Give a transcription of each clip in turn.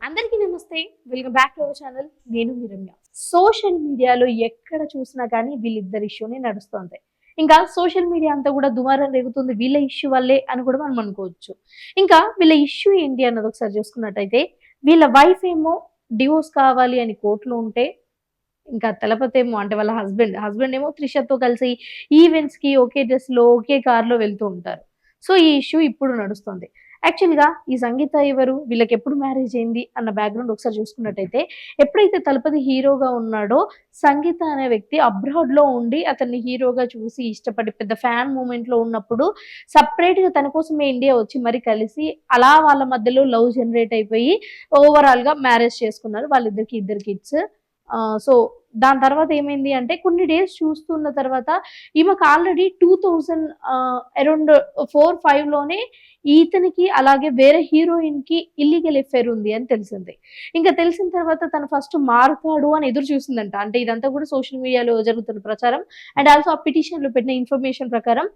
అందరికీ నమస్తే. Welcome back to our channel. నేను మీ రమ్య. సోషల్ మీడియాలో ఎక్కడ చూసినా కానీ వీళ్ళిద్దరి ఇష్యూనే నడుస్తుంది. ఇంకా సోషల్ మీడియా అంతా కూడా దుమారం రేగుతుంది వీళ్ళ ఇష్యూ వల్లే అని కూడా మనం అనుకోవచ్చు. ఇంకా వీళ్ళ ఇష్యూ ఏంటి అన్నది ఒకసారి చూసుకున్నట్టయితే, వీళ్ళ వైఫ్ ఏమో డివోర్స్ కావాలి అని కోర్టులో ఉంటే, ఇంకా తలపతి ఏమో అంటే వాళ్ళ హస్బెండ్ ఏమో త్రిషతో కలిసి ఈవెంట్స్ కి ఒకే డ్రెస్ లో ఒకే కార్ లో వెళ్తూ ఉంటారు. సో ఈ ఇష్యూ ఇప్పుడు నడుస్తుంది. యాక్చువల్‌గా ఈ సంగీత ఎవరు? వీళ్ళకెప్పుడు మ్యారేజ్ అయింది అన్న బ్యాక్‌గ్రౌండ్ ఒకసారి చూసుకున్నట్టయితే, ఎప్పుడైతే 'తలపతి' హీరోగా ఉన్నాడో, సంగీత అనే వ్యక్తి అబ్రాడ్‌లో ఉండి అతన్ని హీరోగా చూసి ఇష్టపడి పెద్ద ఫ్యాన్ మూవ్‌మెంట్‌లో ఉన్నప్పుడు, సెపరేట్‌గా తన కోసమే ఇండియా వచ్చి మరి కలిసి, అలా వాళ్ళ మధ్యలో లవ్ జనరేట్ అయిపోయి ఓవరాల్‌గా మ్యారేజ్ చేసుకున్నారు. వాళ్ళిద్దరికి ఇద్దరు కిడ్స్. సో దాని తర్వాత ఏమైంది అంటే కొన్ని డేస్ చూస్తున్న తర్వాత ఈమెకు ఆల్రెడీ 2000 అరౌండ్ 4, 5 లోనే ఇతనికి అలాగే వేరే హీరోయిన్‌కి ఇల్లీగల్ ఎఫైర్ ఉంది అని తెలిసింది. ఇంకా తెలిసిన తర్వాత తను ఫస్ట్ మారుతాడు అని ఎదురు చూసిందంట. అంటే ఇదంతా కూడా సోషల్ మీడియాలో జరుగుతున్న ప్రచారం. అండ్ ఆల్సో ఆ పిటిషన్‌లో పెట్టిన ఇన్ఫర్మేషన్ ప్రకారం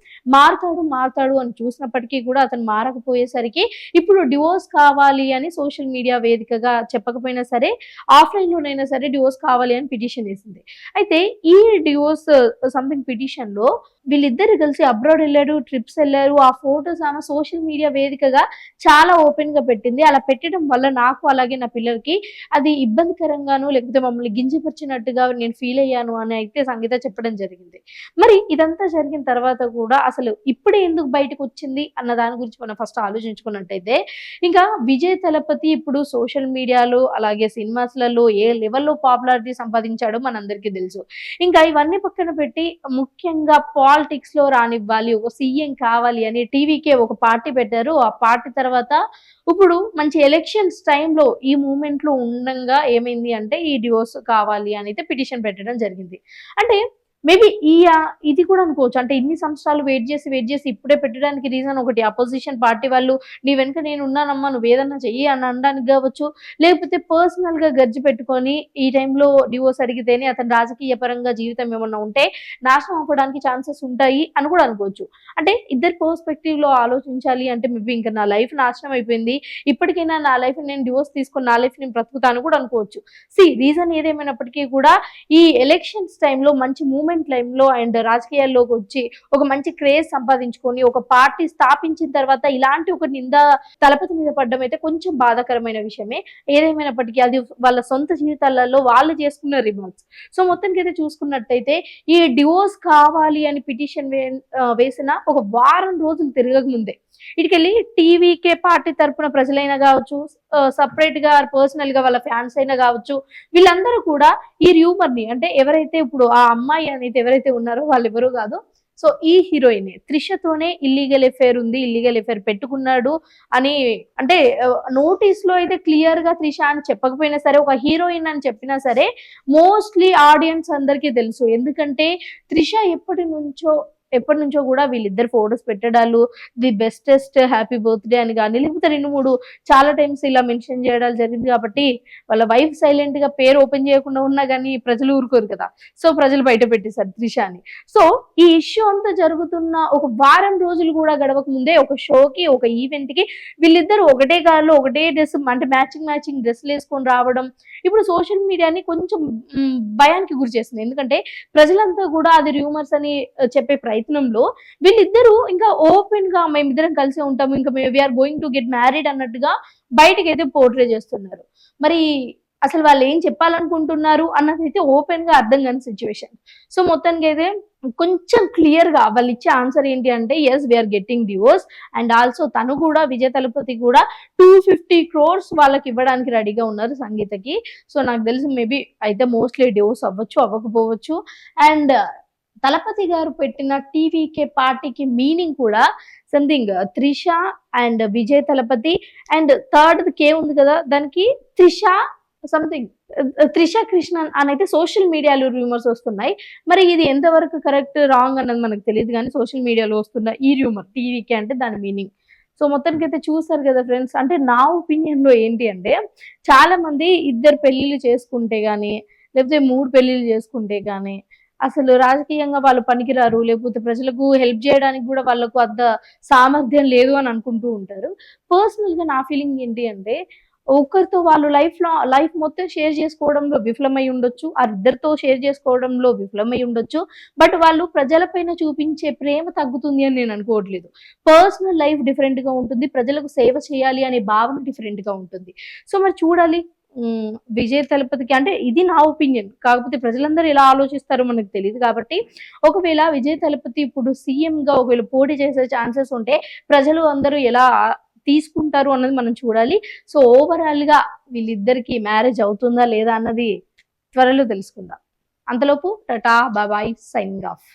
మారుతాడు అని చూసినప్పటికీ కూడా అతను మారకపోయేసరికి ఇప్పుడు డివోర్స్ కావాలి అని సోషల్ మీడియా వేదికగా చెప్పకపోయినా సరే ఆఫ్‌లైన్‌లోనైనా సరే డివోర్స్ కావాలి అని పిటిషన్ ఏసింది. అయితే ఈ డివోర్స్ సంథింగ్ పిటిషన్‌లో వీళ్ళిద్దరు కలిసి అబ్రాడ్ ఎళ్లారు, ట్రిప్స్ ఎళ్లారు. ఆ ఫోటోస్ ఆమె సోషల్ మీడియా వేదికగా చాలా ఓపెన్‌గా పెట్టింది. అలా పెట్టడం వల్ల నాకు అలాగే నా పిల్లలకి అది ఇబ్బందికరంగాను లేకపోతే మమ్మల్ని కించపరిచినట్టుగా నేను ఫీల్ అయ్యాను అని అయితే సంగీత చెప్పడం జరిగింది. మరి ఇదంతా జరిగిన తర్వాత కూడా అసలు ఇప్పుడే ఎందుకు బయటకొచ్చింది అన్న దాని గురించి మనం ఫస్ట్ ఆలోచించుకున్నట్టయితే, ఇంకా విజయ్ తలపతి ఇప్పుడు సోషల్ మీడియాలో అలాగే సినిమాస్‌లలో ఏ లెవెల్‌లో పాపులారిటీ సంపాదించాడో మనందరికీ తెలుసు. ఇంకా ఇవన్నీ పక్కన పెట్టి ముఖ్యంగా పాలిటిక్స్‌లో రానివ్వాలి, ఒక సీఎం కావాలి అని టీవీకే ఒక పార్టీ పెట్టారు. ఆ పార్టీ తర్వాత ఇప్పుడు మంచి ఎలక్షన్స్ టైమ్‌లో ఈ మూవ్‌మెంట్‌లో ఉండంగా ఏమైంది అంటే ఈ డివోర్స్ కావాలి అని అయితే పిటిషన్ పెట్టడం జరిగింది. అంటే మేబీ ఇది కూడా అనుకోవచ్చు. అంటే ఇన్ని సంవత్సరాలు వెయిట్ చేసి ఇప్పుడే పెట్టడానికి రీజన్ ఒకటి అపోజిషన్ పార్టీ వాళ్ళు నీ వెనక నేనున్నానమ్మా నువ్వేదన్నా చెయ్యి అని అనడానికి గావచ్చు. లేకపోతే పర్సనల్‌గా గర్జ్ పెట్టుకొని ఈ టైంలో డివోర్స్ అడిగితేనే అతని రాజకీయ పరంగా జీవితం ఏమన్నా ఉంటే నాశనం అవ్వడానికి ఛాన్సెస్ ఉంటాయి అని కూడా అనుకోవచ్చు. అంటే ఇద్దరి పర్స్‌పెక్టివ్‌లో ఆలోచించాలి అంటే మేబీ ఇంక నా లైఫ్ నాశనం అయిపోయింది. ఇప్పటికైనా నా లైఫ్‌ని నేను డివోర్స్ తీసుకొని నా లైఫ్ నేను బ్రతుకుతా అని కూడా అనుకోవచ్చు. రీజన్ ఏదేమైనప్పటికీ కూడా ఈ ఎలక్షన్స్ టైమ్‌లో మంచి మూవ్‌మెంట్ టైమ్‌లో అండ్ రాజకీయాల్లోకొచ్చి ఒక మంచి క్రేజ్ సంపాదించుకొని ఒక పార్టీ స్థాపించిన తర్వాత ఇలాంటి ఒక నింద తలపతి మీద పడ్డం అయితే కొంచెం బాధాకరమైన విషయమే. ఏదేమైనప్పటికీ అది వాళ్ళ సొంత జీవితాలలో వాళ్ళు చేసుకున్న రిమార్క్స్. సో మొత్తానికైతే చూసుకున్నట్టయితే ఈ డివోర్స్ కావాలి అని పిటిషన్ వేసిన ఒక వారం రోజులు తిరగక ముందే ఇటికెళ్ళి టీవీకే పార్టీ తరపున ప్రజలైనా గావచ్చు, సెపరేట్‌గా పర్సనల్‌గా వాళ్ళ ఫ్యాన్స్ అయినా గావచ్చు, వీళ్ళందరూ కూడా ఈ రూమర్‌ని అంటే ఎవరైతే ఇప్పుడు ఆ అమ్మాయి అనేది ఎవరైతే ఉన్నారో వాళ్ళెవరో గాదు. సో ఈ హీరోయినే త్రిషతోనే ఇల్లీగల్ ఎఫైర్ పెట్టుకున్నాడు అని అంటే నోటీస్‌లో అయితే క్లియర్‌గా త్రిష అని చెప్పకపోయినా సరే, ఒక హీరోయిన్ అని చెప్పినా సరే మోస్ట్‌లీ ఆడియన్స్ అందరికీ తెలుసు. ఎందుకంటే త్రిష ఎప్పటినుంచో గూడా వీళ్ళిద్దరు ఫోటోస్ పెట్టడాలు, ది బెస్టెస్ట్ హ్యాపీ బర్త్‌డే అని గాని, లేకపోతే 2, 3 చాలా టైమ్స్ ఇలా మెన్షన్ జేయడాలు జరిగింది కాబట్టి, వాళ్ళ వైఫ్ సైలెంట్‌గా పేరు ఓపెన్ జేయకుండా ఉన్నా గాని ప్రజలు ఊరుకోరు కదా! సో, ప్రజలు బయట పెట్టేసారు త్రిషని. సో, ఈ ఇష్యూ అంతా జరుగుతున్న ఒక వారం రోజులు గూడా గడవక ముందే ఒక షోకి, ఒక ఈవెంట్‌కి వీళ్ళిద్దరూ ఒకటే కార్‌లో ఒకటే డ్రెస్ అంటే మ్యాచింగ్ డ్రెస్‌లేసుకొని రావడం, ఇప్పుడు సోషల్ మీడియాని కొంచెం భయానికి గురి చేస్తుంది. ఎందుకంటే ప్రజలంతా గూడా అది రూమర్స్ అని చెప్పే ప్రయత్నంలో వీళ్ళిద్దరూ ఇంకా ఓపెన్‌గా మేమిద్దరం కలిసే ఉంటాము. ఇంకా we are going to get married అన్నట్టుగా బయటికైతే పోర్ట్రే చేస్తున్నారు. మరి అసలు వాళ్ళేం చెప్పాలనుకుంటున్నారు అన్నదైతే ఓపెన్‌గా అర్థం కాని సిట్యుయేషన్. సో మొత్తానికైతే కొంచెం క్లియర్‌గా వాళ్ళిచ్చే ఆన్సర్ ఏంటి అంటే yes we are getting divorce and also తను కూడా విజయ్ తలపతి కూడా 250 క్రోర్స్ వాళ్ళకివ్వడానికి రెడీగా ఉన్నారు సంగీతకి. సో నాకు తెలిసి మేబీ అయితే మోస్ట్‌లీ డివోర్స్ అవ్వచ్చు, అవ్వకపోవచ్చు. అండ్ తలపతి గారు పెట్టిన టీవీకే పార్టీకి మీనింగ్ కూడా something Trisha and Vijay Thalapathy and థర్డ్‌ది కే ఉంది కదా! దానికి త్రిష సంథింగ్ 'త్రిష కృష్ణన్' అనైతే సోషల్ మీడియాలో రూమర్స్ వస్తున్నాయి. మరి ఇది ఎంతవరకు కరెక్ట్, రాంగ్ అన్నది మనకు తెలీదు గానీ సోషల్ మీడియాలో వస్తున్న ఈ రూమర్ టీవీకే అంటే దాని మీనింగ్. సో మొత్తానికైతే చూసారు కదా ఫ్రెండ్స్. అంటే నా ఒపీనియన్‌లో ఏంటి అంటే చాలా మంది ఇద్దరు పెళ్లిళ్లు చేసుకుంటే గాని, లేకపోతే 3 పెళ్లిళ్లు చేసుకుంటే గాని అసలు రాజకీయంగా వాళ్ళు పనికిరారు. లేకపోతే ప్రజలకు హెల్ప్ జేయడానికి గూడా వాళ్ళకు అంత సామర్థ్యం లేదు అని అనుకుంటూ ఉంటారు. పర్సనల్‌గా నా ఫీలింగ్ ఏంటి అంటే, ఒకరితో వాళ్ళు లైఫ్ మొత్తం షేర్ చేసుకోవడంలో విఫలమై ఉండొచ్చు. ఆ ఇద్దరితో షేర్ చేసుకోవడంలో విఫలమై ఉండొచ్చు. బట్ వాళ్ళు ప్రజలపైన చూపించే ప్రేమ తగ్గుతుంది అని నేను అనుకోవట్లేదు. పర్సనల్ లైఫ్ డిఫరెంట్‌గా ఉంటుంది. ప్రజలకు సేవ చేయాలి అనే భావన డిఫరెంట్‌గా ఉంటుంది. సో, మరి చూడాలి. విజయ్ తలపతికి అంటే ఇది నా ఒపీనియన్. కాకపోతే ప్రజలందరూ ఎలా ఆలోచిస్తారో మనకు తెలీదు కాబట్టి, ఒకవేళ విజయ్ తలపతి ఇప్పుడు సీఎంగా ఒకవేళ పోటీ చేసే ఛాన్సెస్ ఉంటే, ప్రజలు అందరూ ఎలా తీసుకుంటారు అన్నది మనం చూడాలి. సో, ఓవరాల్‌గా వీళ్ళిద్దరికీ మ్యారేజ్ అవుతుందా లేదా అన్నది త్వరలో తెలుసుకుందాం. అంతలోపు tata, bye bye, signing of.